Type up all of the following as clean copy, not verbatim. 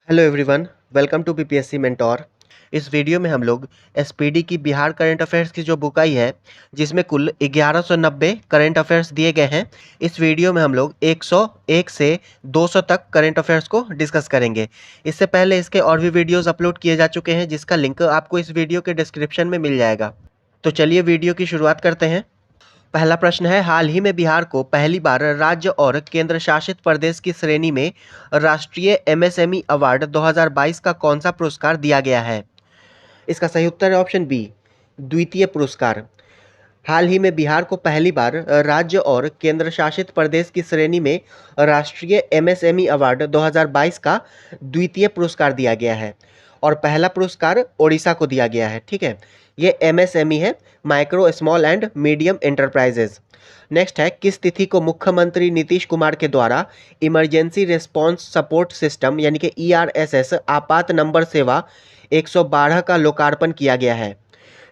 Hello everyone, welcome to BPSC mentor. इस video में हम लोग एसपीडी की बिहार करंट अफेयर्स की जो बुक आई है, जिसमें कुल 1190 करंट अफेयर्स दिए गए हैं। इस वीडियो में हम लोग 101 से 200 तक करंट अफेयर्स को डिस्कस करेंगे। इससे पहले इसके और भी वीडियोस अपलोड किए जा चुके हैं, जिसका लिंक आपको इस वीडियो के डिस्क्रिप्शन में मिल जाएगा। तो चलिए वीडियो की शुरुआत करते हैं। पहला प्रश्न है, हाल ही में बिहार को पहली बार राज्य और केंद्र शासित प्रदेश की श्रेणी में राष्ट्रीय एमएसएमई अवार्ड 2022 का कौन सा पुरस्कार दिया गया है? इसका सही उत्तर है ऑप्शन बी, द्वितीय पुरस्कार। हाल ही में बिहार को पहली बार राज्य और केंद्र शासित प्रदेश की श्रेणी में राष्ट्रीय एमएसएमई अवार्ड 2022 का द्वितीय पुरस्कार दिया गया है और पहला पुरस्कार ओडिशा को दिया गया है। ठीक है, ये एमएसएमई है, micro small and medium enterprises. Next है, किस तिथि को मुख्यमंत्री नीतीश कुमार के द्वारा इमरजेंसी रिस्पांस सपोर्ट सिस्टम यानी कि ईआरएसएस आपात नंबर सेवा 112 का लोकार्पण किया गया है?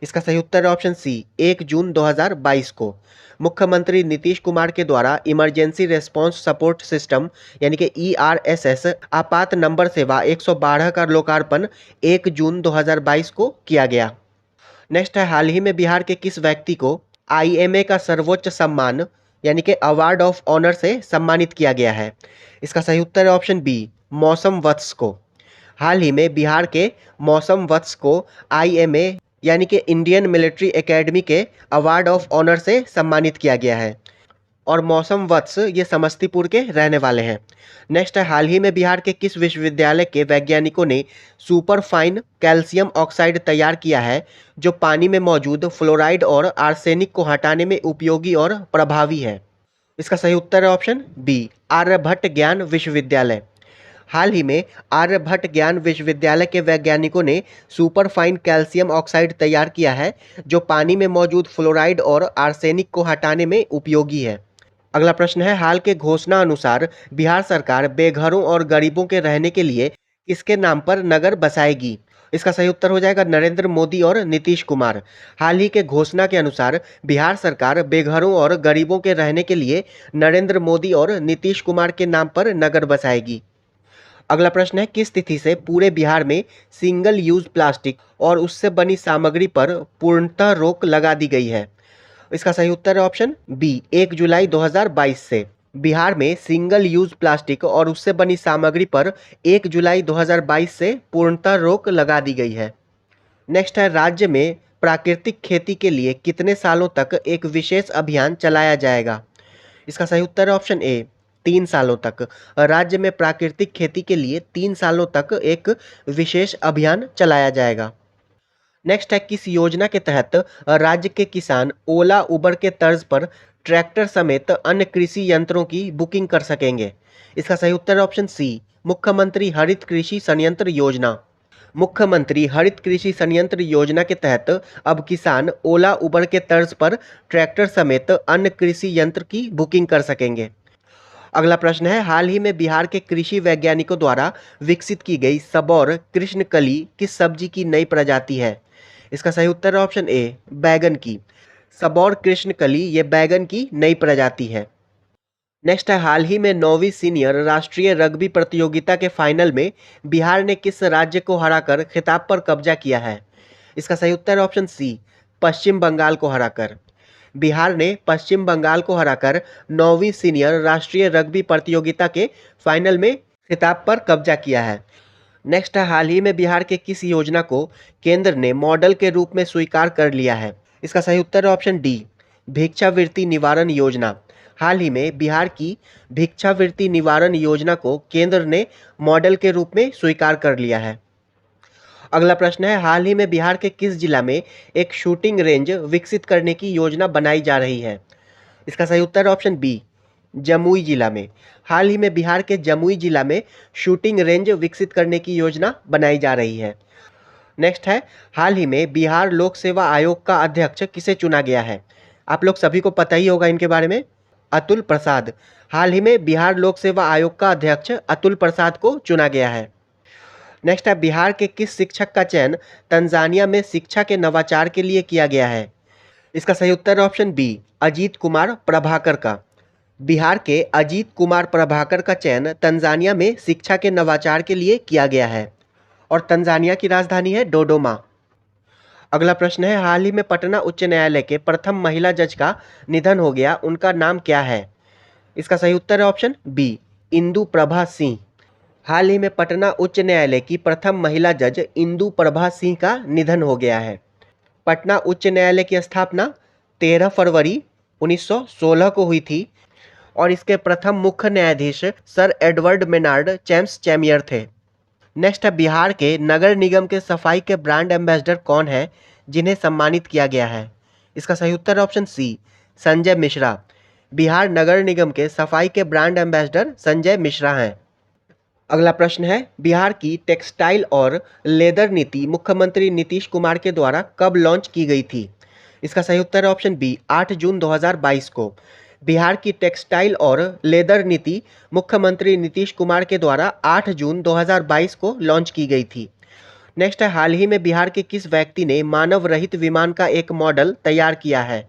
इसका सही उत्तर है ऑप्शन सी, 1 जून 2022 को मुख्यमंत्री नीतीश कुमार के द्वारा इमरजेंसी रिस्पांस सपोर्ट सिस्टम यानी कि ईआरएसएस आपात नंबर सेवा 112 का लोकार्पण 1 जून 2022 को किया गया। नेक्स्ट है, हाल ही में बिहार के किस व्यक्ति को आईएमए का सर्वोच्च सम्मान यानी कि अवार्ड ऑफ ऑनर से सम्मानित किया गया है? इसका सही उत्तर है ऑप्शन बी, मौसम वत्स को। हाल ही में बिहार के मौसम वत्स को आईएमए यानी कि इंडियन मिलिट्री एकेडमी के अवार्ड ऑफ ऑनर से सम्मानित किया गया है और मौसम वत्स ये समस्तीपुर के रहने वाले हैं। नेक्स्ट है, हाल ही में बिहार के किस विश्वविद्यालय के वैज्ञानिकों ने सुपर फाइन कैल्शियम ऑक्साइड तैयार किया है, जो पानी में मौजूद फ्लोराइड और आर्सेनिक को हटाने में उपयोगी और प्रभावी है? इसका सही उत्तर है ऑप्शन बी, आर्यभट्ट ज्ञान विश्वविद्यालय। हाल ही में आर्यभट्ट ज्ञान विश्वविद्यालय के वैज्ञानिकों ने सुपर फाइन कैल्शियम ऑक्साइड तैयार किया है, जो पानी में मौजूद फ्लोराइड और आर्सेनिक को हटाने में उपयोगी है। अगला प्रश्न है, हाल के घोषणा अनुसार बिहार सरकार बेघरों और गरीबों के रहने के लिए किसके नाम पर नगर बसाएगी? इसका सही उत्तर हो जाएगा नरेंद्र मोदी और नीतीश कुमार। हाल ही के घोषणा के अनुसार बिहार सरकार बेघरों और गरीबों के रहने के लिए नरेंद्र मोदी और नीतीश कुमार के नाम पर नगर बसाएगी। अगला प्रश्न है, किस तिथि से पूरे बिहार में सिंगल यूज प्लास्टिक और उससे बनी सामग्री पर पूर्णतः रोक लगा दी गई है? इसका सही उत्तर है ऑप्शन बी, 1 जुलाई 2022 से बिहार में सिंगल यूज प्लास्टिक और उससे बनी सामग्री पर 1 जुलाई 2022 से पूर्णतः रोक लगा दी गई है। नेक्स्ट है, राज्य में प्राकृतिक खेती के लिए कितने सालों तक एक विशेष अभियान चलाया जाएगा? इसका सही उत्तर है ऑप्शन ए, 3 सालों तक। राज्य में प्राकृतिक खेती के लिए 3 सालों तक एक विशेष अभियान चलाया जाएगा। नेक्स्ट है, किस योजना के तहत राज्य के किसान ओला उबर के तर्ज पर ट्रैक्टर समेत अन्य कृषि यंत्रों की बुकिंग कर सकेंगे? इसका सही उत्तर है ऑप्शन सी, मुख्यमंत्री हरित कृषि संयंत्र योजना। मुख्यमंत्री हरित कृषि संयंत्र योजना के तहत अब किसान ओला उबर के तर्ज पर ट्रैक्टर समेत अन्य कृषि यंत्र की बुकिंग कर सकेंगे। अगला प्रश्न है, हाल ही में बिहार के कृषि वैज्ञानिकों द्वारा विकसित की गई सबौर कृष्णकली किस सब्जी की नई प्रजाति है? इसका सही उत्तर है ऑप्शन ए, बैगन की। सबौर कृष्णकली ये बैगन की नई प्रजाति है। नेक्स्ट है, हाल ही में 9वीं सीनियर राष्ट्रीय रग्बी प्रतियोगिता के फाइनल में बिहार ने किस राज्य को हराकर खिताब पर कब्जा किया है? इसका सही उत्तर है ऑप्शन सी, पश्चिम बंगाल को हराकर। बिहार ने पश्चिम बंगाल को हराकर 9वीं सीनियर राष्ट्रीय रग्बी प्रतियोगिता के फाइनल में खिताब पर कब्जा किया है। नेक्स्ट है, हाल ही में बिहार के किस योजना को केंद्र ने मॉडल के रूप में स्वीकार कर लिया है? इसका सही उत्तर है ऑप्शन डी, भिक्षावृत्ति निवारण योजना। हाल ही में बिहार की भिक्षावृत्ति निवारण योजना को केंद्र ने मॉडल के रूप में स्वीकार कर लिया है। अगला प्रश्न है, हाल ही में बिहार के किस जिला में एक शूटिंग रेंज विकसित करने की योजना बनाई जा रही है? इसका सही उत्तर है ऑप्शन बी, जमुई जिला में। हाल ही में बिहार के जमुई जिला में शूटिंग रेंज विकसित करने की योजना बनाई जा रही है। नेक्स्ट है, हाल ही में बिहार लोक सेवा आयोग का अध्यक्ष किसे चुना गया है? आप लोग सभी को पता ही होगा इनके बारे में, अतुल प्रसाद। हाल ही में बिहार लोक सेवा आयोग का अध्यक्ष अतुल प्रसाद को चुना गया है। नेक्स्ट है, बिहार के किस शिक्षक का चयन तंजानिया में शिक्षा के नवाचार के लिए किया गया है? इसका सही उत्तर है ऑप्शन बी, अजीत कुमार प्रभाकर का। बिहार के अजीत कुमार प्रभाकर का चयन तंजानिया में शिक्षा के नवाचार के लिए किया गया है और तंजानिया की राजधानी है डोडोमा। अगला प्रश्न है, हाल ही में पटना उच्च न्यायालय के प्रथम महिला जज का निधन हो गया, उनका नाम क्या है? इसका सही उत्तर है ऑप्शन बी, इंदु प्रभा सिंह। हाल ही में पटना उच्च न्यायालय की प्रथम महिला जज इंदु प्रभा सिंह का निधन हो गया है। पटना उच्च न्यायालय की स्थापना 13 फरवरी 1916 को हुई थी और इसके प्रथम मुख्य न्यायाधीश सर एडवर्ड मेनार्ड चैम्स चैमियर थे। नेक्स्ट है, बिहार के नगर निगम के सफाई के ब्रांड एम्बेसडर कौन है जिन्हें सम्मानित किया गया है? इसका सही उत्तर है ऑप्शन सी, संजय मिश्रा। बिहार नगर निगम के सफाई के ब्रांड एम्बेसडर संजय मिश्रा हैं। अगला प्रश्न है, बिहार की टेक्सटाइल और लेदर नीति मुख्यमंत्री नीतीश कुमार के द्वारा कब लॉन्च की गई थी? इसका सही उत्तर है ऑप्शन बी, 8 जून 2022 को। बिहार की टेक्सटाइल और लेदर नीति मुख्यमंत्री नीतीश कुमार के द्वारा 8 जून 2022 को लॉन्च की गई थी। नेक्स्ट है, हाल ही में बिहार के किस व्यक्ति ने मानव रहित विमान का एक मॉडल तैयार किया है?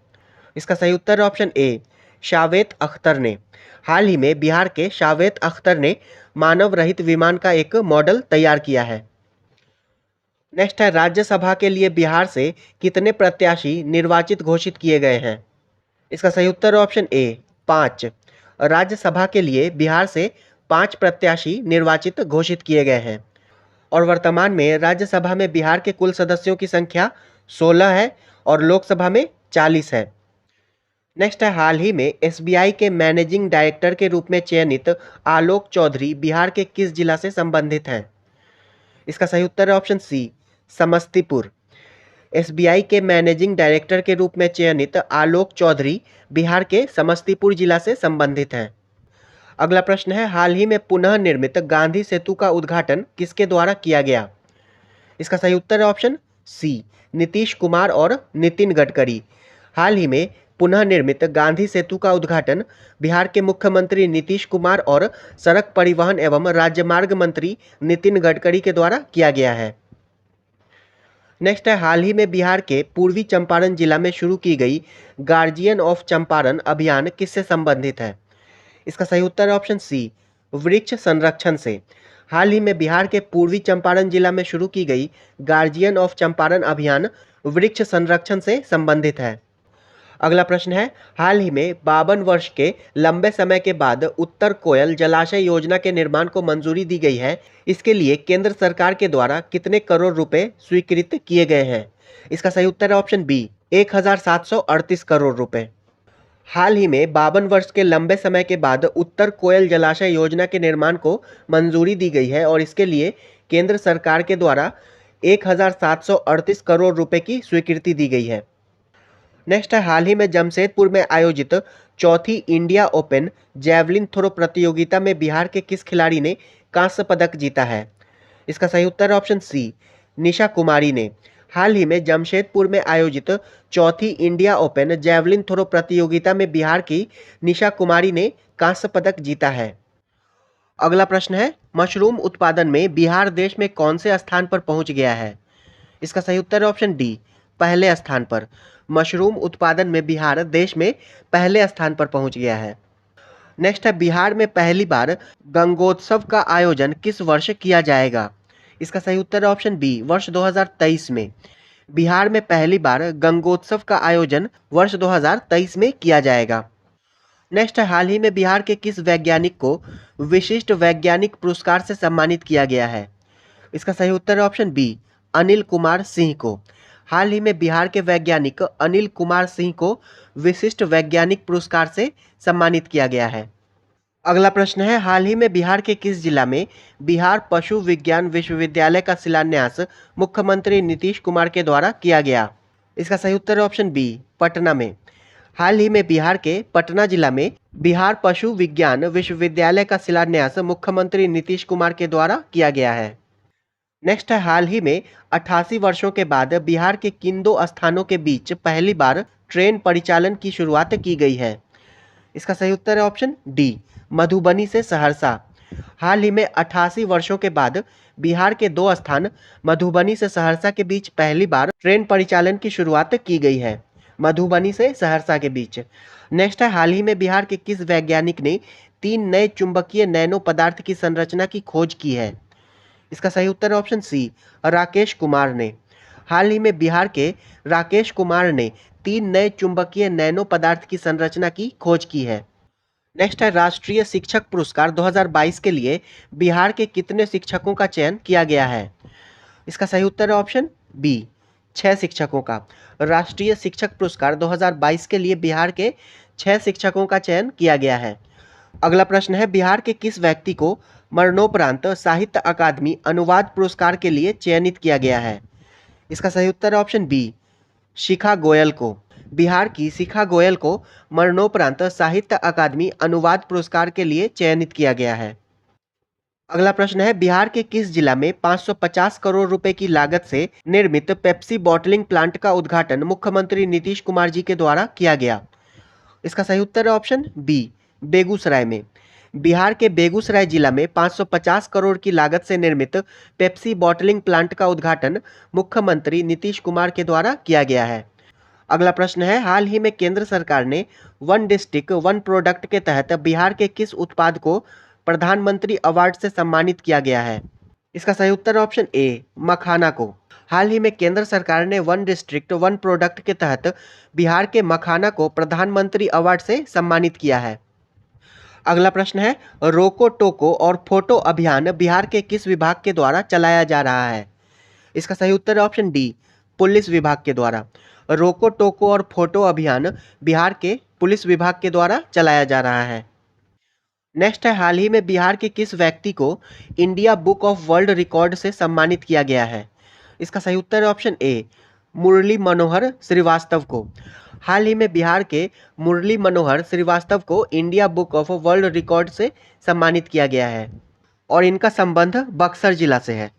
इसका सही उत्तर है ऑप्शन ए, शावेत अख्तर ने। हाल ही में बिहार के शावेत अख्तर ने मानव रहित विमान का एक मॉडल तैयार किया है। नेक्स्ट है, राज्यसभा के लिए बिहार से कितने प्रत्याशी निर्वाचित घोषित किए गए हैं? इसका सही उत्तर है ऑप्शन ए, 5। राज्यसभा के लिए बिहार से 5 प्रत्याशी निर्वाचित घोषित किए गए हैं और वर्तमान में राज्यसभा में बिहार के कुल सदस्यों की संख्या 16 है और लोकसभा में 40 है। नेक्स्ट है, हाल ही में एसबीआई के मैनेजिंग डायरेक्टर के रूप में चयनित आलोक चौधरी बिहार के किस जिला से संबंधित हैं? इसका सही उत्तर है ऑप्शन सी, समस्तीपुर। एसबीआई के मैनेजिंग डायरेक्टर के रूप में चयनित आलोक चौधरी बिहार के समस्तीपुर जिला से संबंधित हैं। अगला प्रश्न है, हाल ही में पुनः निर्मित गांधी सेतु का उद्घाटन किसके द्वारा किया गया? इसका सही उत्तर है ऑप्शन सी, नीतीश कुमार और नितिन गडकरी। हाल ही में पुनः निर्मित गांधी सेतु का उद्घाटन बिहार के मुख्यमंत्री नीतीश कुमार और सड़क परिवहन एवं राजमार्ग मंत्री नितिन गडकरी के द्वारा किया गया है। नेक्स्ट है, हाल ही में बिहार के पूर्वी चंपारण जिला में शुरू की गई गार्जियन ऑफ चंपारण अभियान किससे संबंधित है? इसका सही उत्तर है ऑप्शन सी, वृक्ष संरक्षण से। हाल ही में बिहार के पूर्वी चंपारण जिला में शुरू की गई गार्जियन ऑफ चंपारण अभियान वृक्ष संरक्षण से संबंधित है। अगला प्रश्न है, हाल ही में 52 वर्ष के लंबे समय के बाद उत्तर कोयल जलाशय योजना के निर्माण को मंजूरी दी गई है। इसके लिए केंद्र सरकार के द्वारा कितने करोड़ रुपए स्वीकृत किए गए हैं? इसका सही उत्तर है ऑप्शन बी, 1738 करोड़ रुपए। हाल ही में 52 वर्ष के लंबे समय के बाद उत्तर कोयल जलाशय योजना के निर्माण को मंजूरी दी गई है और इसके लिए केंद्र सरकार के द्वारा 1738 करोड़ रुपए की स्वीकृति दी गई है। नेक्स्ट है, हाल ही में जमशेदपुर में आयोजित चौथी इंडिया ओपन जैवलिन थ्रो प्रतियोगिता में बिहार के किस खिलाड़ी ने कांस्य पदक जीता है? इसका सही उत्तर है ऑप्शन सी, निशा कुमारी ने। हाल ही में जमशेदपुर में आयोजित चौथी इंडिया ओपन जैवलिन थ्रो प्रतियोगिता में बिहार की निशा कुमारी ने कांस्य पदक जीता है। अगला प्रश्न है, मशरूम उत्पादन में बिहार देश में कौन से स्थान पर पहुंच गया है? इसका सही उत्तर है ऑप्शन डी, पहले स्थान पर। मशरूम उत्पादन में बिहार देश में पहले स्थान पर पहुंच गया है। नेक्स्ट है, बिहार में पहली बार गंगोत्सव का आयोजन किस वर्ष किया जाएगा? इसका सही उत्तर है ऑप्शन बी, वर्ष 2023 में। बिहार में पहली बार गंगोत्सव का आयोजन वर्ष 2023 में किया जाएगा। नेक्स्ट है, हाल ही में बिहार के किस वैज्ञानिक को विशिष्ट वैज्ञानिक पुरस्कार से सम्मानित किया गया है? इसका सही उत्तर है ऑप्शन बी, अनिल कुमार सिंह को। हाल ही में बिहार के वैज्ञानिक अनिल कुमार सिंह को विशिष्ट वैज्ञानिक पुरस्कार से सम्मानित किया गया है। अगला प्रश्न है, हाल ही में बिहार के किस जिला में बिहार पशु विज्ञान विश्वविद्यालय का शिलान्यास मुख्यमंत्री नीतीश कुमार के द्वारा किया गया? इसका सही उत्तर है ऑप्शन बी, पटना में। हाल ही में बिहार के पटना जिला में बिहार पशु विज्ञान विश्वविद्यालय का शिलान्यास मुख्यमंत्री नीतीश कुमार के द्वारा किया गया है। नेक्स्ट है, हाल ही में 88 वर्षों के बाद बिहार के किन दो स्थानों के बीच पहली बार ट्रेन परिचालन की शुरुआत की गई है? इसका सही उत्तर है ऑप्शन डी, मधुबनी से सहरसा। हाल ही में 88 वर्षों के बाद बिहार के दो स्थान मधुबनी से सहरसा के बीच पहली बार ट्रेन परिचालन की शुरुआत की गई है। मधुबनी से सहरसा के बीच। नेक्स्ट है, हाल ही में बिहार के किस वैज्ञानिक ने 3 नए चुंबकीय नैनो पदार्थ की संरचना की खोज की है? इसका सही उत्तर है ऑप्शन सी, राकेश कुमार ने। हाल ही में बिहार के राकेश कुमार ने 3 नए चुंबकीय नैनो पदार्थ की संरचना की खोज की है। नेक्स्ट है, राष्ट्रीय शिक्षक पुरस्कार 2022 के लिए बिहार के कितने शिक्षकों का चयन किया गया है? इसका सही उत्तर है ऑप्शन बी, 6 शिक्षकों का। राष्ट्रीय शिक्षक पुरस्कार 2022 के लिए बिहार के 6 शिक्षकों का चयन किया गया है। अगला प्रश्न है, बिहार के किस व्यक्ति को मरणोपरांत साहित्य अकादमी अनुवाद पुरस्कार के लिए चयनित किया गया है? इसका सही उत्तर है ऑप्शन बी, शिखा गोयल को। बिहार की शिखा गोयल को मरणोपरांत साहित्य अकादमी अनुवाद पुरस्कार के लिए चयनित किया गया है। अगला प्रश्न है, बिहार के किस जिला में 550 करोड़ रुपए की लागत से निर्मित पेप्सी बॉटलिंग प्लांट का उद्घाटन मुख्यमंत्री नीतीश कुमार जी के द्वारा किया गया? इसका सही उत्तर है ऑप्शन बी, बेगूसराय में। बिहार के बेगूसराय जिला में 550 करोड़ की लागत से निर्मित पेप्सी बॉटलिंग प्लांट का उद्घाटन मुख्यमंत्री नीतीश कुमार के द्वारा किया गया है। अगला प्रश्न है, हाल ही में केंद्र सरकार ने वन डिस्ट्रिक्ट वन प्रोडक्ट के तहत बिहार के किस उत्पाद को प्रधानमंत्री अवार्ड से सम्मानित किया गया है? इसका सही उत्तर है ऑप्शन ए, मखाना को। हाल ही में केंद्र सरकार ने वन डिस्ट्रिक्ट वन प्रोडक्ट के तहत बिहार के मखाना को प्रधानमंत्री अवार्ड से सम्मानित किया है। अगला प्रश्न है, रोको टोको और फोटो अभियान बिहार के किस विभाग के द्वारा चलाया जा रहा है? इसका सही उत्तर है ऑप्शन डी, पुलिस विभाग के द्वारा। रोको टोको और फोटो अभियान बिहार के पुलिस विभाग के द्वारा चलाया जा रहा है। नेक्स्ट है, हाल ही में बिहार के किस व्यक्ति को India book of world record से सम्मानित किया गया है? इसका सही उत्तर है ऑप्शन ए, मुरली मनोहर श्रीवास्तव को। हाल ही में बिहार के मुरली मनोहर श्रीवास्तव को India book of world record से सम्मानित किया गया है और इनका संबंध बक्सर जिला से है।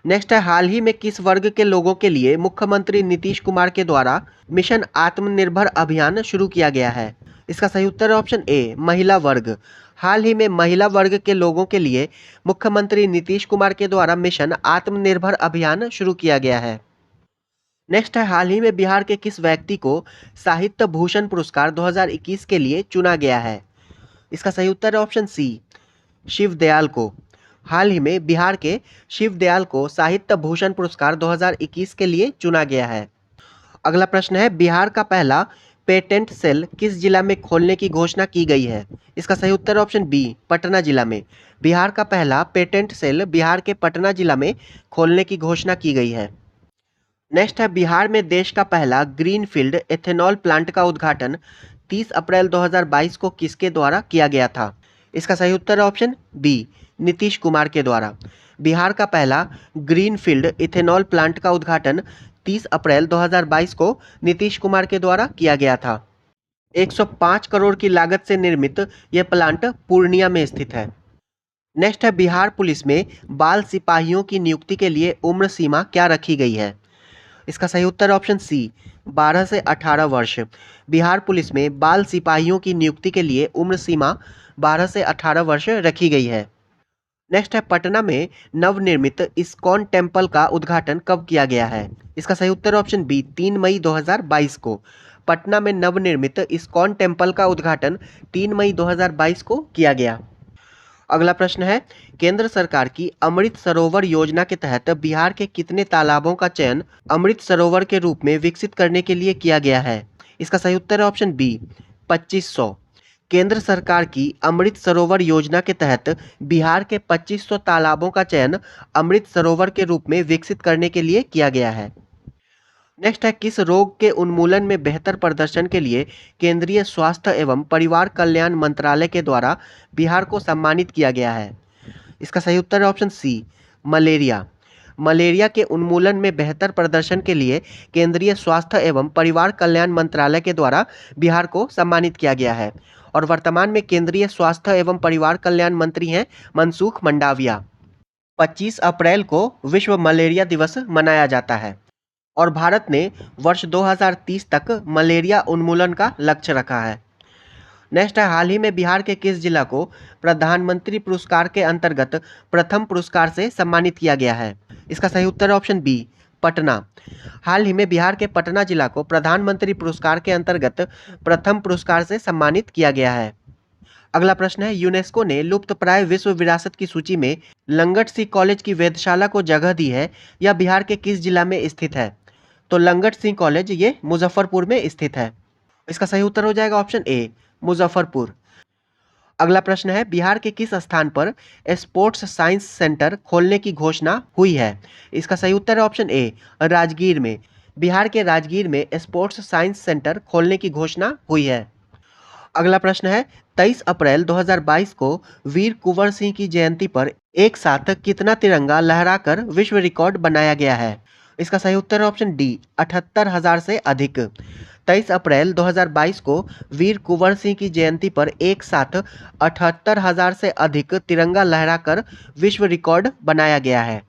नेक्स्ट है, हाल ही में किस वर्ग के लोगों के लिए मुख्यमंत्री नीतीश कुमार के द्वारा मिशन आत्मनिर्भर अभियान शुरू किया गया है? इसका सही उत्तर है ऑप्शन ए, महिला वर्ग। हाल ही में महिला वर्ग के लोगों के लिए मुख्यमंत्री नीतीश कुमार के द्वारा मिशन आत्मनिर्भर अभियान शुरू किया गया है। नेक्स्ट है, हाल ही में बिहार के किस व्यक्ति को साहित्य भूषण पुरस्कार 2021 के लिए चुना गया है? इसका सही उत्तर है ऑप्शन सी, शिवदयाल को। हाल ही में बिहार के शिवदयाल को साहित्य भूषण पुरस्कार 2021 के लिए चुना गया है। अगला प्रश्न है, बिहार का पहला पेटेंट सेल किस जिला में खोलने की घोषणा की गई है? इसका सही उत्तर है ऑप्शन बी, पटना जिला में। बिहार का पहला पेटेंट सेल बिहार के पटना जिला में खोलने की घोषणा की गई है। नेक्स्ट है, बिहार में देश का पहला ग्रीनफील्ड एथेनॉल प्लांट का उद्घाटन 30 अप्रैल 2022 को किसके द्वारा किया गया था? इसका सही उत्तर है ऑप्शन बी, नीतीश कुमार के द्वारा। बिहार का पहला ग्रीनफील्ड इथेनॉल प्लांट का उद्घाटन 30 अप्रैल 2022 को नीतीश कुमार के द्वारा किया गया था। 105 करोड़ की लागत से निर्मित यह प्लांट पूर्णिया में स्थित है। नेक्स्ट है, बिहार पुलिस में बाल सिपाहियों की नियुक्ति के लिए उम्र सीमा क्या रखी गई है? इसका सही उत्तर ऑप्शन सी, 12 से 18 वर्ष। बिहार पुलिस में बाल सिपाहियों की नियुक्ति के लिए उम्र सीमा 12 से 18 वर्ष रखी गई है। नेक्स्ट है, पटना में नवनिर्मित इस्कॉन टेम्पल का उद्घाटन कब किया गया है? इसका सही उत्तर ऑप्शन बी, 3 मई 2022 को। पटना में नवनिर्मित इस्कॉन टेम्पल का उद्घाटन 3 मई 2022 को किया गया। अगला प्रश्न है, केंद्र सरकार की अमृत सरोवर योजना के तहत बिहार के कितने तालाबों का चयन अमृत सरोवर के रूप में विकसित करने के लिए किया गया है? इसका सही उत्तर है ऑप्शन बी, 2500। केंद्र सरकार की अमृत सरोवर योजना के तहत बिहार के 2500 तालाबों का चयन अमृत सरोवर के रूप में विकसित करने के लिए किया गया है। नेक्स्ट है, किस रोग के उन्मूलन में बेहतर प्रदर्शन के लिए केंद्रीय स्वास्थ्य एवं परिवार कल्याण मंत्रालय के द्वारा बिहार को सम्मानित किया गया है? इसका सही उत्तर है ऑप्शन सी, मलेरिया। मलेरिया के उन्मूलन में बेहतर प्रदर्शन के लिए केंद्रीय स्वास्थ्य एवं परिवार कल्याण मंत्रालय के द्वारा बिहार को सम्मानित किया गया है और वर्तमान में केंद्रीय स्वास्थ्य एवं परिवार कल्याण मंत्री हैं मनसुख मंडाविया। 25 अप्रैल को विश्व मलेरिया दिवस मनाया जाता है और भारत ने वर्ष 2030 तक मलेरिया उन्मूलन का लक्ष्य रखा है। नेक्स्ट है, हाल ही में बिहार के किस जिला को प्रधानमंत्री पुरस्कार के अंतर्गत प्रथम पुरस्कार से सम्मानित किया गया है? इसका सही उत्तर है ऑप्शन बी, पटना। हाल ही में बिहार के पटना जिला को प्रधानमंत्री पुरस्कार के अंतर्गत प्रथम पुरस्कार से सम्मानित किया गया है। अगला प्रश्न है, यूनेस्को ने लुप्तप्राय विश्व विरासत की सूची में लंगट सिंह कॉलेज की वेधशाला को जगह दी है। यह बिहार के किस जिला में स्थित है? तो लंगट सिंह कॉलेज ये मुजफ्फरपुर में स्थित है। इसका सही उत्तर हो जाएगा ऑप्शन ए, मुजफ्फरपुर। अगला प्रश्न है, बिहार के किस स्थान पर स्पोर्ट्स साइंस सेंटर खोलने की घोषणा हुई है? इसका सही उत्तर है ऑप्शन ए, राजगीर में। बिहार के राजगीर में स्पोर्ट्स साइंस सेंटर खोलने की घोषणा हुई है। अगला प्रश्न है, 23 अप्रैल 2022 को वीर कुंवर सिंह की जयंती पर एक साथ कितना तिरंगा लहराकर विश्व रिकॉर्ड बनाया गया है? इसका सही उत्तर है ऑप्शन डी, 78,000 से अधिक। 23 अप्रैल 2022 को वीर कुंवर सिंह की जयंती पर एक साथ 78,000 से अधिक तिरंगा लहराकर विश्व रिकॉर्ड बनाया गया है।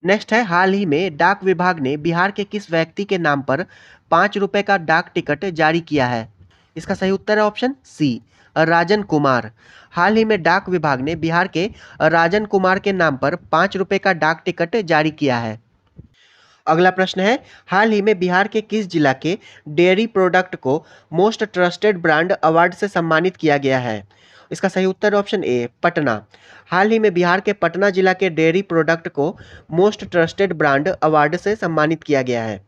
नेक्स्ट है, हाल ही में डाक विभाग ने बिहार के किस व्यक्ति के नाम पर 5 रुपए का डाक टिकट जारी किया है? इसका सही उत्तर है ऑप्शन सी, राजन कुमार। हाल ही में डाक विभाग ने बिहार के राजन कुमार के नाम पर 5 रुपए का डाक टिकट जारी किया है। अगला प्रश्न है, हाल ही में बिहार के किस जिला के डेयरी प्रोडक्ट को मोस्ट ट्रस्टेड ब्रांड अवार्ड से सम्मानित किया गया है? इसका सही उत्तर ऑप्शन ए, पटना। हाल ही में बिहार के पटना जिला के डेयरी प्रोडक्ट को मोस्ट ट्रस्टेड ब्रांड अवार्ड से सम्मानित किया गया है।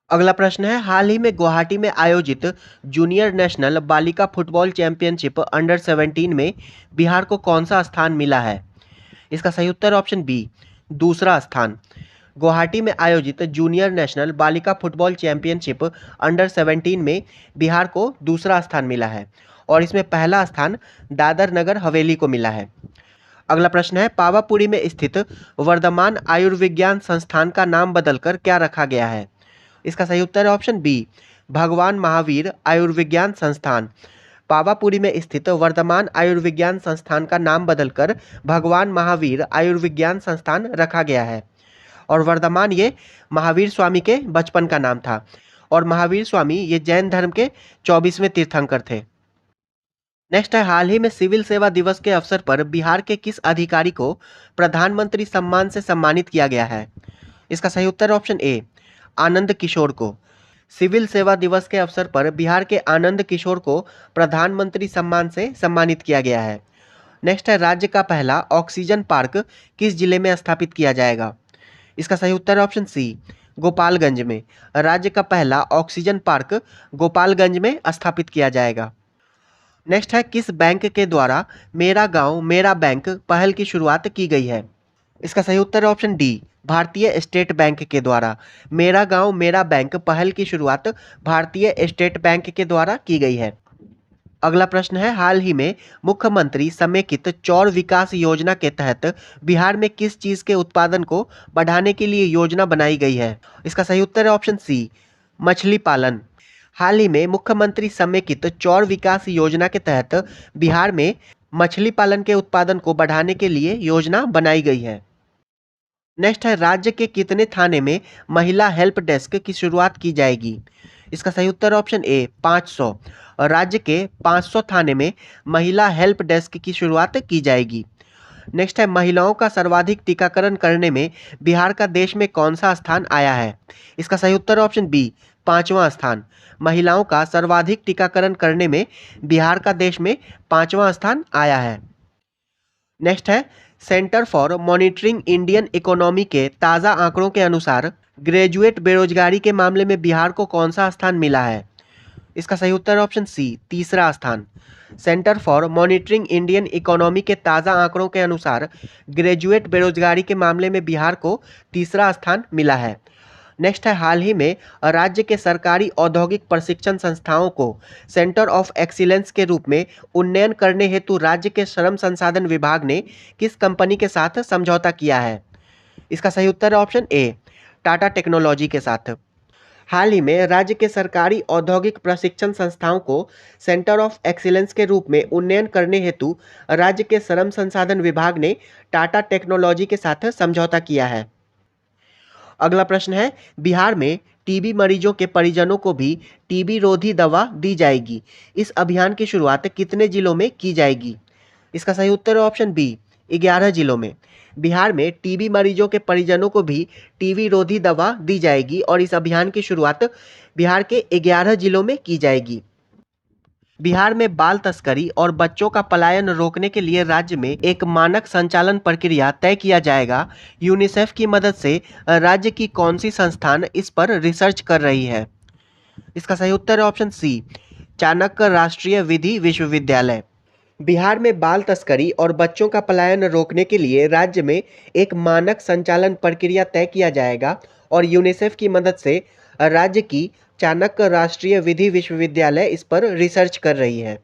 अगला प्रश्न है, हाल ही में गुवाहाटी में आयोजित जूनियर नेशनल बालिका फुटबॉल चैंपियनशिप अंडर 17 में बिहार को कौन सा स्थान मिला है? इसका सही उत्तर ऑप्शन बी, दूसरा स्थान। गुवाहाटी में आयोजित जूनियर नेशनल बालिका फुटबॉल चैंपियनशिप अंडर 17 में बिहार को दूसरा स्थान मिला है और इसमें पहला स्थान दादर नगर हवेली को मिला है। अगला प्रश्न है, पावापुरी में स्थित वर्धमान आयुर्विज्ञान संस्थान का नाम बदलकर क्या रखा गया है? इसका सही उत्तर है ऑप्शन बी, भगवान महावीर आयुर्विज्ञान संस्थान। पावापुरी में स्थित वर्धमान आयुर्विज्ञान संस्थान का नाम बदलकर भगवान महावीर आयुर्विज्ञान संस्थान रखा गया है और वर्धमान ये महावीर स्वामी के बचपन का नाम था और महावीर स्वामी ये जैन धर्म के 24वें तीर्थंकर थे। नेक्स्ट है, हाल ही में सिविल सेवा दिवस के अवसर पर बिहार के किस अधिकारी को प्रधानमंत्री सम्मान से सम्मानित किया गया है? इसका सही उत्तर ऑप्शन ए, आनंद किशोर को। सिविल सेवा दिवस के अवसर पर बिहार के आनंद किशोर को प्रधानमंत्री सम्मान से सम्मानित किया गया है। नेक्स्ट है, राज्य का पहला ऑक्सीजन पार्क किस जिले में स्थापित किया जाएगा? इसका सही उत्तर ऑप्शन सी, गोपालगंज में। राज्य का पहला ऑक्सीजन पार्क गोपालगंज में स्थापित किया जाएगा। नेक्स्ट है, किस बैंक के द्वारा मेरा गांव मेरा बैंक पहल की शुरुआत की गई है? इसका सही उत्तर है ऑप्शन डी, भारतीय स्टेट बैंक के द्वारा। मेरा गांव मेरा बैंक पहल की शुरुआत भारतीय स्टेट बैंक के द्वारा की गई है। अगला प्रश्न है, हाल ही में मुख्यमंत्री समेकित चौर विकास योजना के तहत बिहार में किस चीज के उत्पादन को बढ़ाने के लिए योजना बनाई गई है? इसका सही उत्तर है ऑप्शन सी, मछली पालन। हाल ही में मुख्यमंत्री समेकित चौर विकास योजना के तहत बिहार में मछली पालन के उत्पादन को बढ़ाने के लिए योजना बनाई गई है। नेक्स्ट है, राज्य के कितने थाने में महिला हेल्प डेस्क की शुरुआत की जाएगी? इसका सही उत्तर ऑप्शन ए, 500। और राज्य के 500 थाने में महिला हेल्प डेस्क की शुरुआत की जाएगी। नेक्स्ट है, महिलाओं का सर्वाधिक टीकाकरण करने में बिहार का देश में कौन सा स्थान आया है? इसका सही उत्तर ऑप्शन बी, 5वां स्थान। महिलाओं का सर्वाधिक टीकाकरण करने में बिहार का देश में 5वां स्थान आया है। नेक्स्ट है, centre for monitoring Indian economy के ताज़ा आंकड़ों के अनुसार ग्रेजुएट बेरोजगारी के मामले में बिहार को कौन सा स्थान मिला है? इसका सही उत्तर ऑप्शन सी, तीसरा स्थान। Centre for monitoring Indian economy के ताज़ा आंकड़ों के अनुसार ग्रेजुएट बेरोजगारी के मामले में बिहार को तीसरा स्थान मिला है। नेक्स्ट है, हाल ही में राज्य के सरकारी औद्योगिक प्रशिक्षण संस्थाओं को सेंटर ऑफ एक्सीलेंस के रूप में उन्नयन करने हेतु राज्य के श्रम संसाधन विभाग ने किस कंपनी के साथ समझौता किया है? इसका सही उत्तर है ऑप्शन ए, टाटा टेक्नोलॉजी के साथ। हाल ही में राज्य के सरकारी औद्योगिक प्रशिक्षण संस्थाओं को सेंटर ऑफ एक्सीलेंस के रूप में उन्नयन करने हेतु राज्य के श्रम संसाधन विभाग ने टाटा टेक्नोलॉजी के साथ समझौता किया है। अगला प्रश्न है, बिहार में टीबी मरीजों के परिजनों को भी टीबी रोधी दवा दी जाएगी। इस अभियान की शुरुआत कितने जिलों में की जाएगी? इसका सही उत्तर है ऑप्शन बी, 11 जिलों में। बिहार में टीबी मरीजों के परिजनों को भी टीबी रोधी दवा दी जाएगी और इस अभियान की शुरुआत बिहार के 11 जिलों में की जाएगी। बिहार में बाल तस्करी और बच्चों का पलायन रोकने के लिए राज्य में एक मानक संचालन प्रक्रिया तय किया जाएगा। यूनिसेफ की मदद से राज्य की कौन सी संस्थान इस पर रिसर्च कर रही है? इसका सही उत्तर है ऑप्शन सी, चाणक्य राष्ट्रीय विधि विश्वविद्यालय। बिहार में बाल तस्करी और बच्चों का पलायन रोकने के लिए राज्य में एक मानक संचालन प्रक्रिया तय किया जाएगा और यूनिसेफ की मदद से राज्य की चाणक्य राष्ट्रीय विधि विश्वविद्यालय इस पर रिसर्च कर रही है।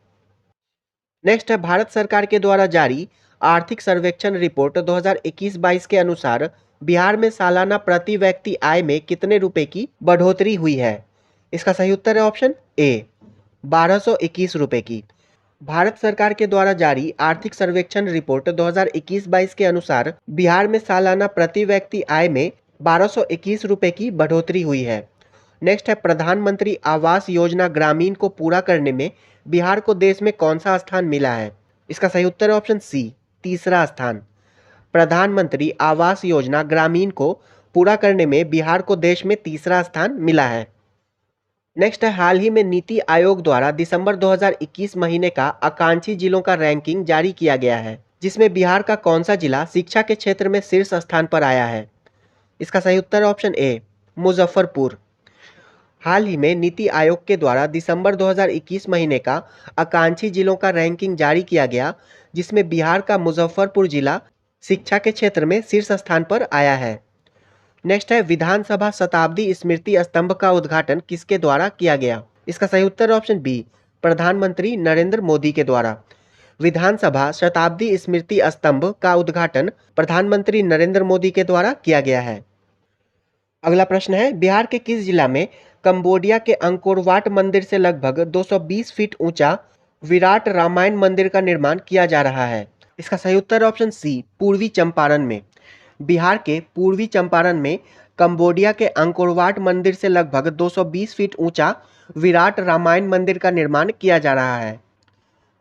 नेक्स्ट है, भारत सरकार के द्वारा जारी आर्थिक सर्वेक्षण रिपोर्ट 2021-22 के अनुसार बिहार में सालाना प्रति व्यक्ति आय में कितने रुपए की बढ़ोतरी हुई है? इसका सही उत्तर है ऑप्शन ए, 1221 रुपए की। भारत सरकार के द्वारा जारी आर्थिक सर्वेक्षण रिपोर्ट 2021-22 के अनुसार बिहार में सालाना प्रति व्यक्ति आय में 1221 रुपए की बढ़ोतरी हुई है। नेक्स्ट है, प्रधानमंत्री आवास योजना ग्रामीण को पूरा करने में बिहार को देश में कौन सा स्थान मिला है? इसका सही उत्तर है ऑप्शन सी, तीसरा स्थान। प्रधानमंत्री आवास योजना ग्रामीण को पूरा करने में बिहार को देश में तीसरा स्थान मिला है। नेक्स्ट है, हाल ही में नीति आयोग द्वारा दिसंबर 2021 महीने का आकांक्षी जिलों का रैंकिंग जारी किया गया है, जिसमें बिहार का कौन सा जिला शिक्षा के क्षेत्र में शीर्ष स्थान पर आया है? इसका सही उत्तर है ऑप्शन ए, मुजफ्फरपुर। हाल ही में नीति आयोग के द्वारा दिसंबर 2021 महीने का आकांक्षी जिलों का रैंकिंग जारी किया गया, जिसमें बिहार का मुजफ्फरपुर जिला शिक्षा के क्षेत्र में शीर्ष स्थान पर आया है। नेक्स्ट है, विधानसभा शताब्दी स्मृति स्तंभ का उद्घाटन किसके द्वारा किया गया? इसका सही उत्तर ऑप्शन बी, प्रधानमंत्री नरेंद्र मोदी के द्वारा। विधानसभा शताब्दी स्मृति स्तंभ का उद्घाटन प्रधानमंत्री नरेंद्र मोदी के द्वारा किया गया है। अगला प्रश्न है, बिहार के किस जिला में कंबोडिया के अंकोर वाट मंदिर से लगभग 220 फीट ऊंचा विराट रामायण मंदिर का निर्माण किया जा रहा है? इसका सही उत्तर ऑप्शन सी, पूर्वी चंपारण में। बिहार के पूर्वी चंपारण में कंबोडिया के अंकोर वाट मंदिर से लगभग 220 फीट ऊंचा विराट रामायण मंदिर का निर्माण किया जा रहा है।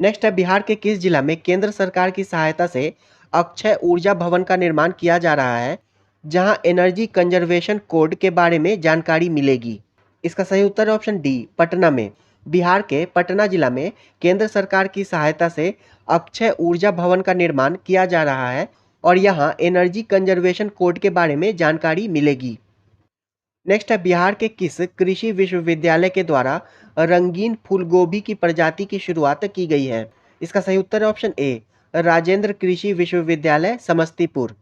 नेक्स्ट है, बिहार के किस जिला में केंद्र सरकार की सहायता से अक्षय ऊर्जा भवन का निर्माण किया जा रहा है, जहां एनर्जी कंजर्वेशन कोड के बारे में जानकारी मिलेगी? इसका सही उत्तर है ऑप्शन डी, पटना में। बिहार के पटना जिला में केंद्र सरकार की सहायता से अक्षय ऊर्जा भवन का निर्माण किया जा रहा है और यहां एनर्जी कंजर्वेशन कोड के बारे में जानकारी मिलेगी। नेक्स्ट है, बिहार के किस कृषि विश्वविद्यालय के द्वारा रंगीन फूलगोभी की प्रजाति की शुरुआत की गई है? इसका सही उत्तर है ऑप्शन ए, राजेंद्र कृषि विश्वविद्यालय समस्तीपुर।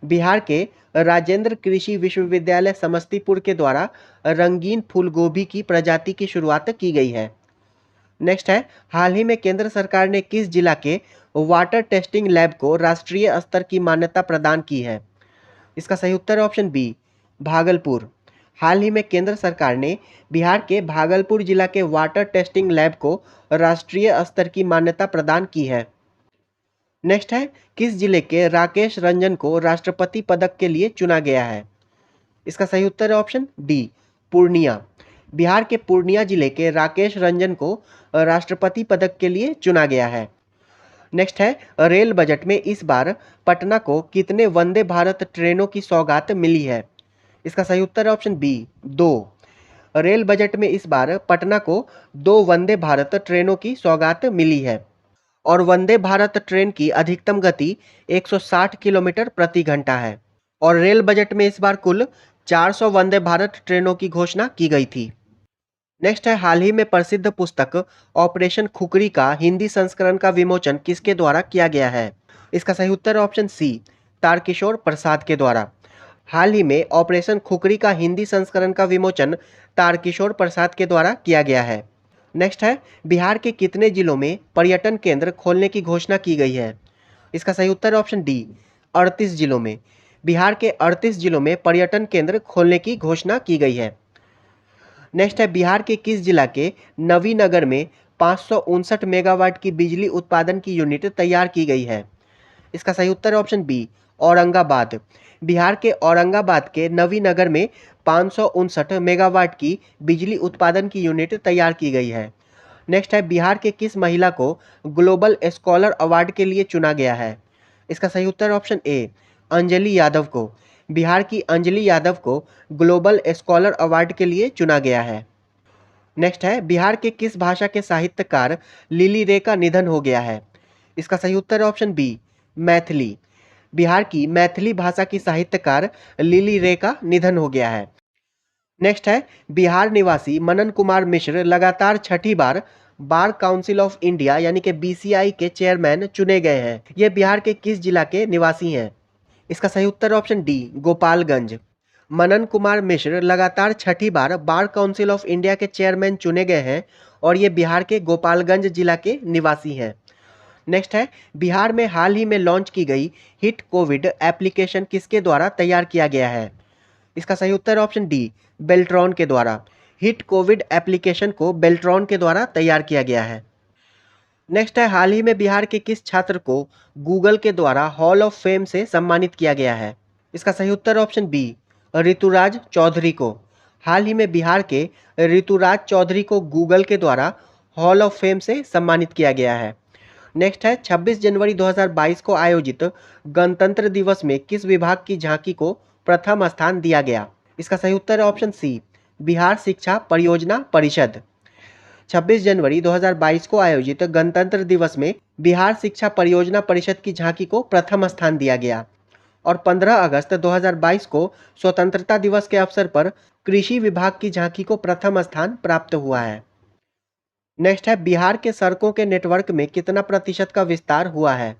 बिहार के राजेंद्र कृषि विश्वविद्यालय समस्तीपुर के द्वारा रंगीन फूलगोभी की प्रजाति की शुरुआत की गई है। नेक्स्ट है, हाल ही में केंद्र सरकार ने किस जिला के वाटर टेस्टिंग लैब को राष्ट्रीय स्तर की मान्यता प्रदान की है? इसका सही उत्तर है ऑप्शन बी, भागलपुर। हाल ही में केंद्र सरकार ने बिहार के भागलपुर जिला के वाटर टेस्टिंग लैब को राष्ट्रीय स्तर की मान्यता प्रदान की है। नेक्स्ट है, किस जिले के राकेश रंजन को राष्ट्रपति पदक के लिए चुना गया है? इसका सही उत्तर है ऑप्शन डी, पूर्णिया। बिहार के पूर्णिया जिले के राकेश रंजन को राष्ट्रपति पदक के लिए चुना गया है। नेक्स्ट है, रेल बजट में इस बार पटना को कितने वंदे भारत ट्रेनों की सौगात मिली है? इसका सही उत्तर है ऑप्शन बी, 2। रेल बजट में इस बार पटना को 2 वंदे भारत ट्रेनों की सौगात मिली है और वंदे भारत ट्रेन की अधिकतम गति 160 किलोमीटर प्रति घंटा है और रेल बजट में इस बार कुल 400 वंदे भारत ट्रेनों की घोषणा की गई थी। नेक्स्ट है, हाल ही में प्रसिद्ध पुस्तक ऑपरेशन खुकरी का हिंदी संस्करण का विमोचन किसके द्वारा किया गया है? इसका सही उत्तर है ऑप्शन सी, तारकिशोर प्रसाद के द्वारा। हाल ही में ऑपरेशन खुकरी का हिंदी संस्करण का विमोचन तारकिशोर प्रसाद के द्वारा किया गया है। नेक्स्ट है, बिहार के कितने जिलों में पर्यटन केंद्र खोलने की घोषणा की गई है? इसका सही उत्तर है ऑप्शन डी, 38 जिलों में। बिहार के 38 जिलों में पर्यटन केंद्र खोलने की घोषणा की गई है। नेक्स्ट है, बिहार के किस जिला के नवीनगर में 559 मेगावाट की बिजली उत्पादन की यूनिट तैयार की गई है? इसका सही उत्तर है ऑप्शन बी, औरंगाबाद। बिहार के औरंगाबाद के नवीनगर में 559 मेगावाट की बिजली उत्पादन की यूनिट तैयार की गई है। नेक्स्ट है, बिहार के किस महिला को ग्लोबल स्कॉलर अवार्ड के लिए चुना गया है? इसका सही उत्तर ऑप्शन ए अंजलि यादव को। बिहार की अंजलि यादव को ग्लोबल स्कॉलर अवार्ड के लिए चुना गया है। नेक्स्ट है, बिहार के किस भाषा के साहित्यकार लिली रे का निधन हो गया है? इसका सही उत्तर है ऑप्शन बी मैथिली। बिहार की मैथिली भाषा की साहित्यकार लिली रे का निधन हो गया है। नेक्स्ट है, बिहार निवासी मनन कुमार मिश्र लगातार छठी बार बार काउंसिल ऑफ इंडिया यानी कि बीसीआई के चेयरमैन चुने गए हैं। ये बिहार के किस जिला के निवासी हैं? इसका सही उत्तर ऑप्शन डी गोपालगंज। मनन कुमार मिश्र लगातार छठी बार बार काउंसिल ऑफ इंडिया के चेयरमैन चुने गए हैं और ये बिहार के गोपालगंज जिला के निवासी हैं। नेक्स्ट है, बिहार में हाल ही में लॉन्च की गई हिट कोविड एप्लीकेशन किसके द्वारा तैयार किया गया है? इसका सही उत्तर ऑप्शन डी बेल्ट्रॉन के द्वारा। हिट कोविड एप्लीकेशन को बेल्ट्रॉन के द्वारा तैयार किया गया है। नेक्स्ट है, हाल ही में बिहार के किस छात्र को गूगल के द्वारा हॉल ऑफ फेम से सम्मानित किया गया है? इसका सही उत्तर ऑप्शन बी ऋतुराज चौधरी को। हाल ही में बिहार के ऋतुराज चौधरी को गूगल के द्वारा हॉल ऑफ फेम से सम्मानित किया गया है। नेक्स्ट है, 26 जनवरी 2022 को आयोजित गणतंत्र दिवस में किस विभाग की झांकी को प्रथम स्थान दिया गया? इसका सही उत्तर है ऑप्शन सी बिहार शिक्षा परियोजना परिषद। 26 जनवरी 2022 को आयोजित गणतंत्र दिवस में बिहार शिक्षा परियोजना परिषद की झांकी को प्रथम स्थान दिया गया और 15 अगस्त 2022 को स्वतंत्रता दिवस के अवसर पर कृषि विभाग की झांकी को प्रथम स्थान प्राप्त हुआ है। नेक्स्ट है, बिहार के सड़कों के नेटवर्क में कितना प्रतिशत का विस्तार हुआ है?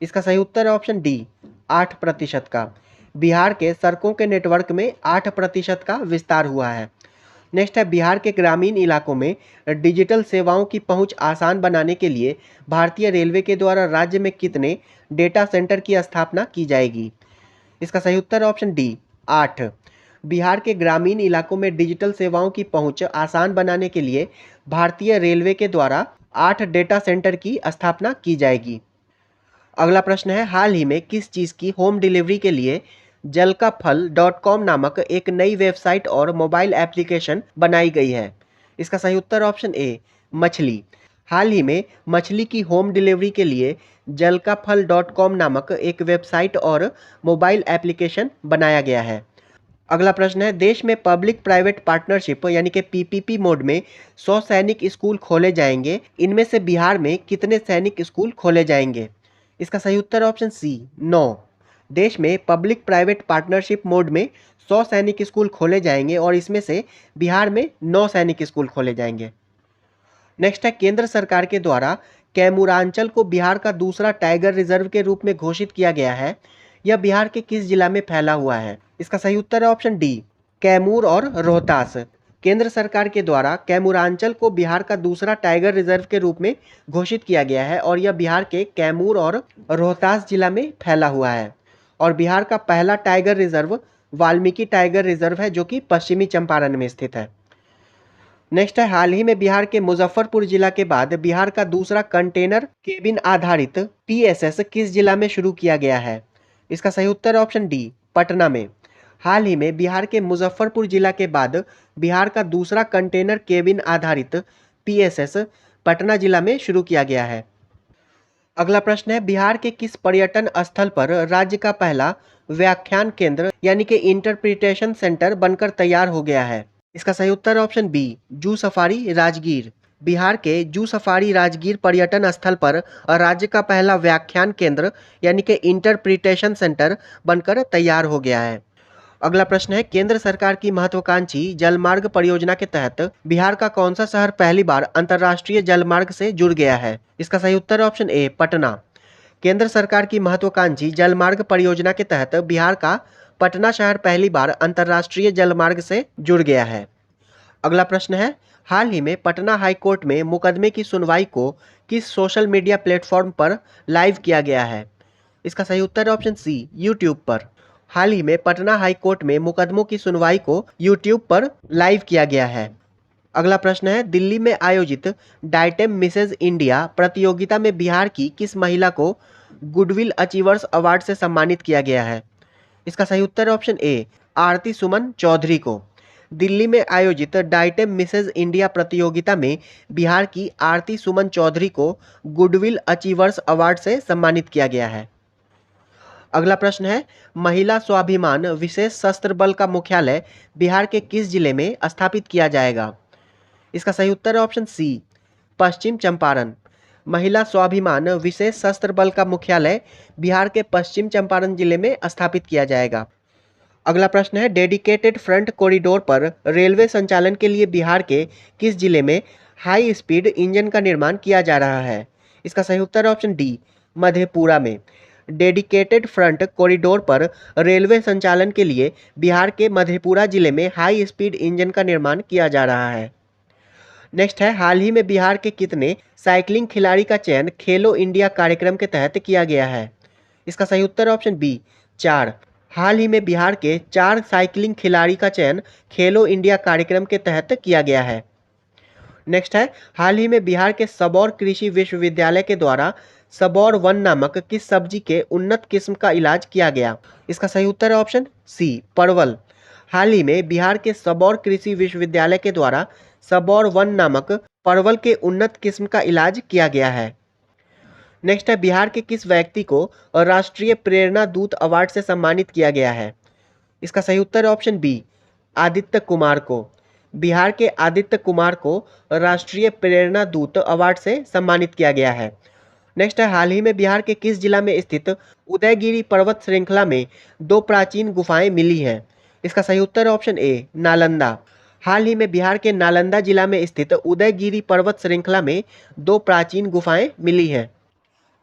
इसका सही उत्तर है ऑप्शन डी 8% का। बिहार के सड़कों के नेटवर्क में 8% का विस्तार हुआ है। नेक्स्ट है, बिहार के ग्रामीण इलाकों में डिजिटल सेवाओं की पहुंच आसान बनाने के लिए भारतीय रेलवे के द्वारा राज्य में कितने डेटा सेंटर की स्थापना की जाएगी? इसका सही उत्तर ऑप्शन डी 8। बिहार के ग्रामीण इलाकों में डिजिटल सेवाओं की पहुंच आसान बनाने के लिए भारतीय रेलवे के द्वारा 8 डेटा सेंटर की स्थापना की जाएगी। अगला प्रश्न है, हाल ही में किस चीज़ की होम डिलीवरी के लिए जलकाफल.com नामक एक नई वेबसाइट और मोबाइल एप्लीकेशन बनाई गई है? इसका सही उत्तर ऑप्शन ए मछली। हाल ही में मछली की होम डिलीवरी के लिए जलकाफल.com नामक एक वेबसाइट और मोबाइल एप्लीकेशन बनाया गया है। अगला प्रश्न है, देश में पब्लिक प्राइवेट पार्टनरशिप यानी कि पीपीपी मोड में 100 सैनिक स्कूल खोले जाएंगे। इनमें से बिहार में कितने सैनिक स्कूल खोले जाएंगे? इसका सही उत्तर ऑप्शन सी 9। देश में पब्लिक प्राइवेट पार्टनरशिप मोड में 100 सैनिक स्कूल खोले जाएंगे और इसमें से बिहार में 9 सैनिक स्कूल खोले जाएंगे। नेक्स्ट है, केंद्र सरकार के द्वारा कैमूरांचल को बिहार का दूसरा टाइगर रिजर्व के रूप में घोषित किया गया है। यह बिहार के किस जिला में फैला हुआ है? इसका सही उत्तर है ऑप्शन डी कैमूर और रोहतास। केंद्र सरकार के द्वारा कैमूरांचल को बिहार का दूसरा टाइगर रिजर्व के रूप में घोषित किया गया है और यह बिहार के कैमूर और रोहतास जिला में फैला हुआ है। और बिहार का पहला tiger reserve Valmiki tiger reserve है जो कि पश्चिमी चंपारण में स्थित है। नेक्स्ट है, हाल ही में बिहार के मुजफ्फरपुर जिला के बाद बिहार का दूसरा कंटेनर केबिन आधारित पीएसएस किस जिला में शुरू किया गया है? इसका सही उत्तर ऑप्शन डी पटना में। हाल ही में बिहार के मुजफ्फरपुर जिला के बाद बिहार का दूसरा कंटेनर केबिन आधारित पीएसएस पटना जिला में शुरू किया गया है। अगला प्रश्न है, बिहार के किस पर्यटन स्थल पर राज्य का पहला व्याख्यान केंद्र यानी कि इंटरप्रिटेशन सेंटर बनकर तैयार हो गया है? इसका सही उत्तर option B zoo safari Rajgir. Bihar के जू सफारी राजगीर पर्यटन स्थल पर राज्य का पहला व्याख्यान केंद्र यानी कि इंटरप्रिटेशन सेंटर बनकर तैयार हो गया है। अगला प्रश्न है, केंद्र सरकार की महत्वाकांक्षी जलमार्ग परियोजना के तहत बिहार का कौन सा शहर पहली बार अंतर्राष्ट्रीय जलमार्ग से जुड़ गया है? इसका सही उत्तर ऑप्शन ए पटना। केंद्र सरकार की महत्वाकांक्षी जलमार्ग परियोजना के तहत बिहार का पटना शहर पहली बार अंतर्राष्ट्रीय जलमार्ग से जुड़ गया है। अगला प्रश्न है, हाल ही में पटना हाईकोर्ट में मुकदमे की सुनवाई को किस सोशल मीडिया प्लेटफॉर्म पर लाइव किया गया है? इसका सही उत्तर ऑप्शन सी यूट्यूब पर। हाल ही में पटना हाईकोर्ट में मुकदमों की सुनवाई को यूट्यूब पर लाइव किया गया है। अगला प्रश्न है, दिल्ली में आयोजित डाइटेम मिसेज इंडिया प्रतियोगिता में बिहार की किस महिला को गुडविल अचीवर्स अवार्ड से सम्मानित किया गया है? इसका सही उत्तर ऑप्शन ए आरती सुमन चौधरी को। दिल्ली में आयोजित डाइटेम मिसेज इंडिया प्रतियोगिता में बिहार की आरती सुमन चौधरी को गुडविल अचीवर्स अवार्ड से सम्मानित किया गया है। अगला प्रश्न है, महिला स्वाभिमान विशेष सशस्त्र बल का मुख्यालय बिहार के किस जिले में स्थापित किया जाएगा? इसका सही उत्तर है ऑप्शन सी, पश्चिम चंपारण। महिला स्वाभिमान विशेष सशस्त्र बल का मुख्यालय बिहार के पश्चिम चंपारण जिले में स्थापित किया जाएगा। अगला प्रश्न है, डेडिकेटेड फ्रंट कॉरिडोर पर रेलवे संचालन के लिए बिहार के किस जिले में हाई स्पीड इंजन का निर्माण किया जा रहा है? इसका सही उत्तर है ऑप्शन डी, मधेपुरा में। डेडिकेटेड फ्रंट कॉरिडोर पर रेलवे संचालन के लिए बिहार के मधेपुरा जिले में हाई स्पीड इंजन का निर्माण किया जा रहा है। नेक्स्ट है, हाल ही में बिहार के कितने साइकिलिंग खिलाड़ी का चयन खेलो इंडिया कार्यक्रम के तहत किया गया है? इसका सही उत्तर है ऑप्शन बी, 4। हाल ही में बिहार के 4 साइकिलिंग खिलाड़ी का चयन खेलो इंडिया कार्यक्रम के तहत किया गया है। नेक्स्ट है, हाल ही में बिहार के सबौर कृषि विश्वविद्यालय के द्वारा सबौर वन नामक किस सब्जी के उन्नत किस्म का इलाज किया गया? इसका सही उत्तर है ऑप्शन सी, परवल। हाल ही में बिहार के सबौर कृषि विश्वविद्यालय के द्वारा सबौर वन नामक परवल के उन्नत किस्म का इलाज किया गया है। नेक्स्ट है, बिहार के किस व्यक्ति को राष्ट्रीय प्रेरणा दूत अवार्ड से सम्मानित किया गया है? इसका सही उत्तर है ऑप्शन बी, आदित्य कुमार को। बिहार के आदित्य कुमार को राष्ट्रीय प्रेरणा दूत अवार्ड से सम्मानित किया गया है। नेक्स्ट है, हाल ही में बिहार के किस जिला में स्थित उदयगिरी पर्वत श्रृंखला में 2 प्राचीन गुफाएं मिली हैं? इसका सही उत्तर है ऑप्शन ए, नालंदा। हाल ही में बिहार के नालंदा जिला में स्थित उदयगिरी पर्वत श्रृंखला में 2 प्राचीन गुफाएं मिली हैं।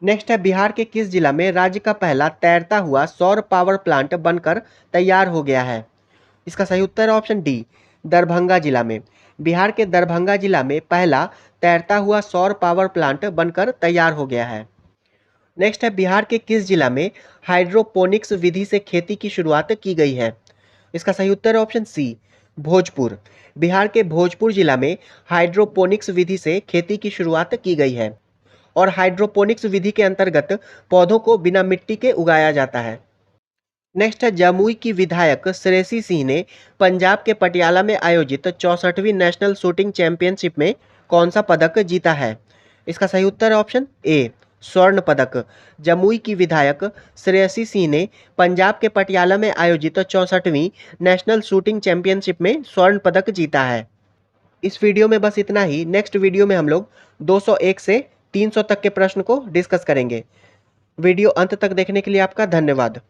नेक्स्ट है, बिहार के किस जिला में राज्य का पहला तैरता हुआ सौर पावर प्लांट बनकर तैयार हो गया है? इसका सही उत्तर है ऑप्शन डी, दरभंगा जिला में। बिहार के दरभंगा जिला में पहला तैरता हुआ सौर पावर प्लांट बनकर तैयार हो गया है। नेक्स्ट है, बिहार के किस जिला में हाइड्रोपोनिक्स विधि से खेती की शुरुआत की गई है? इसका सही उत्तर है ऑप्शन सी, भोजपुर। बिहार के भोजपुर जिला में हाइड्रोपोनिक्स विधि से खेती की शुरुआत की गई है और हाइड्रोपोनिक्स विधि के अंतर्गत पौधों को बिना मिट्टी के उगाया जाता है। नेक्स्ट है, जमुई की विधायक श्रेयसी सिंह ने पंजाब के पटियाला में आयोजित 64वीं नेशनल शूटिंग चैंपियनशिप में कौन सा पदक जीता है? इसका सही उत्तर है ऑप्शन ए, स्वर्ण पदक। जमुई की विधायक श्रेयसी सिंह ने पंजाब के पटियाला में आयोजित 64वीं नेशनल शूटिंग चैंपियनशिप में स्वर्ण पदक जीता है। इस वीडियो में बस इतना ही। नेक्स्ट वीडियो में हम लोग 201 से 300 तक के प्रश्न को डिस्कस करेंगे। वीडियो अंत तक देखने के लिए आपका धन्यवाद।